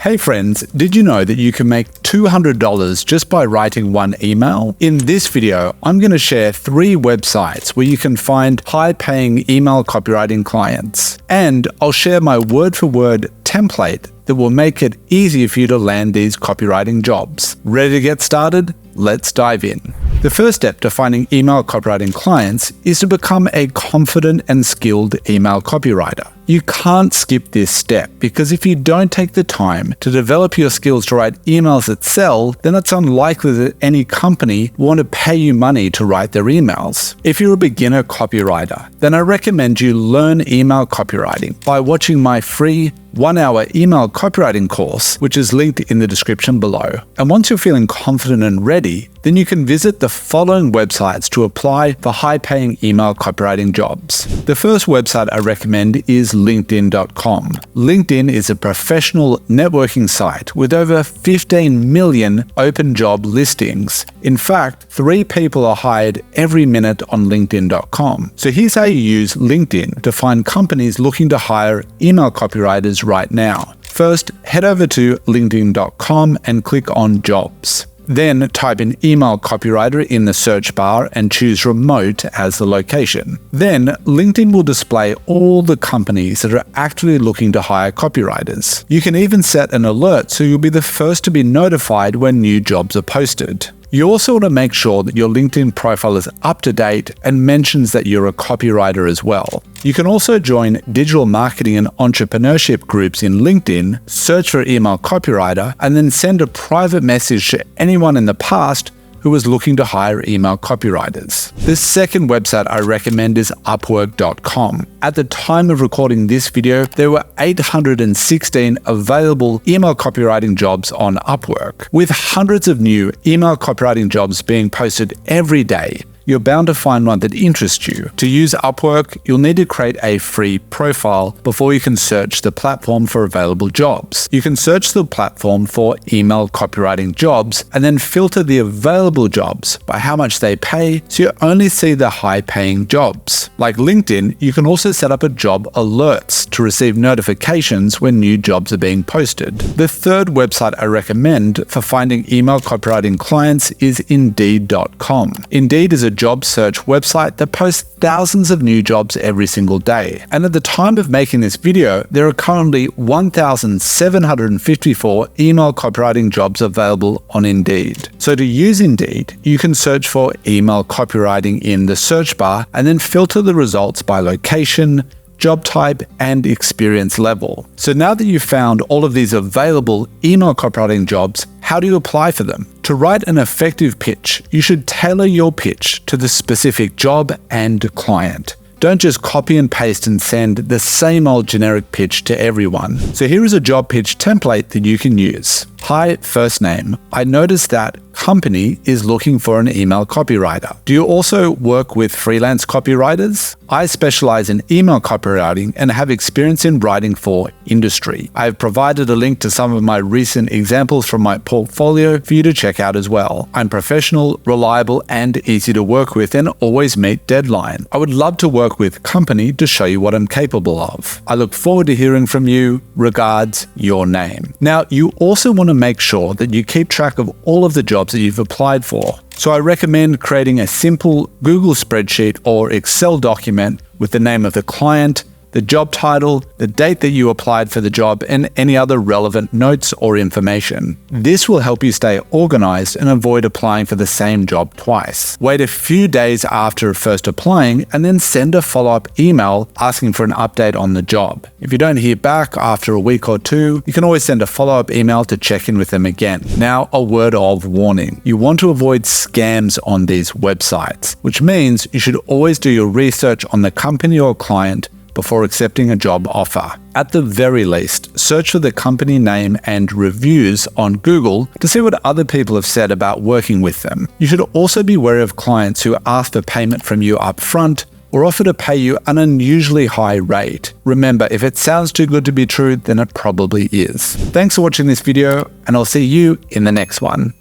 Hey friends, did you know that you can make $200 just by writing one email? In this video, I'm going to share 3 websites where you can find high-paying email copywriting clients. And I'll share my word-for-word template that will make it easier for you to land these copywriting jobs. Ready to get started? Let's dive in. The first step to finding email copywriting clients is to become a confident and skilled email copywriter. You can't skip this step because if you don't take the time to develop your skills to write emails that sell, then it's unlikely that any company will want to pay you money to write their emails. If you're a beginner copywriter, then I recommend you learn email copywriting by watching my free 1-hour email copywriting course, which is linked in the description below. And once you're feeling confident and ready, then you can visit the following websites to apply for high-paying email copywriting jobs. The first website I recommend is LinkedIn.com. LinkedIn is a professional networking site with over 15 million open job listings. In fact, 3 people are hired every minute on LinkedIn.com. So here's how you use LinkedIn to find companies looking to hire email copywriters right now. First, head over to LinkedIn.com and click on Jobs. Then type in email copywriter in the search bar and choose remote as the location. Then LinkedIn will display all the companies that are actively looking to hire copywriters. You can even set an alert so you'll be the first to be notified when new jobs are posted. You also want to make sure that your LinkedIn profile is up to date and mentions that you're a copywriter as well. You can also join digital marketing and entrepreneurship groups in LinkedIn, search for email copywriter, and then send a private message to anyone in the past who was looking to hire email copywriters. The second website I recommend is Upwork.com. At the time of recording this video, there were 816 available email copywriting jobs on Upwork. With hundreds of new email copywriting jobs being posted every day, you're bound to find one that interests you. To use Upwork, you'll need to create a free profile before you can search the platform for available jobs. You can search the platform for email copywriting jobs and then filter the available jobs by how much they pay so you only see the high-paying jobs. Like LinkedIn, you can also set up a job alerts to receive notifications when new jobs are being posted. The third website I recommend for finding email copywriting clients is Indeed.com. Indeed is a job search website that posts thousands of new jobs every single day. And at the time of making this video, there are currently 1,754 email copywriting jobs available on Indeed. So to use Indeed, you can search for email copywriting in the search bar and then filter the results by location, job type, and experience level. So now that you've found all of these available email copywriting jobs, how do you apply for them? To write an effective pitch, you should tailor your pitch to the specific job and client. Don't just copy and paste and send the same old generic pitch to everyone. So here is a job pitch template that you can use. Hi, first name. I noticed that company is looking for an email copywriter. Do you also work with freelance copywriters? I specialize in email copywriting and have experience in writing for industry. I have provided a link to some of my recent examples from my portfolio for you to check out as well. I'm professional, reliable, and easy to work with and always meet deadline. I would love to work with company to show you what I'm capable of. I look forward to hearing from you. Regards, your name. Now, you also want to make sure that you keep track of all of the jobs that you've applied for. So I recommend creating a simple Google spreadsheet or Excel document with the name of the client, the job title, the date that you applied for the job, and any other relevant notes or information. This will help you stay organized and avoid applying for the same job twice. Wait a few days after first applying and then send a follow-up email asking for an update on the job. If you don't hear back after a week or 2, you can always send a follow-up email to check in with them again. Now, a word of warning. You want to avoid scams on these websites, which means you should always do your research on the company or client before accepting a job offer. At the very least, search for the company name and reviews on Google to see what other people have said about working with them. You should also be wary of clients who ask for payment from you up front or offer to pay you an unusually high rate. Remember, if it sounds too good to be true, then it probably is. Thanks for watching this video, and I'll see you in the next one.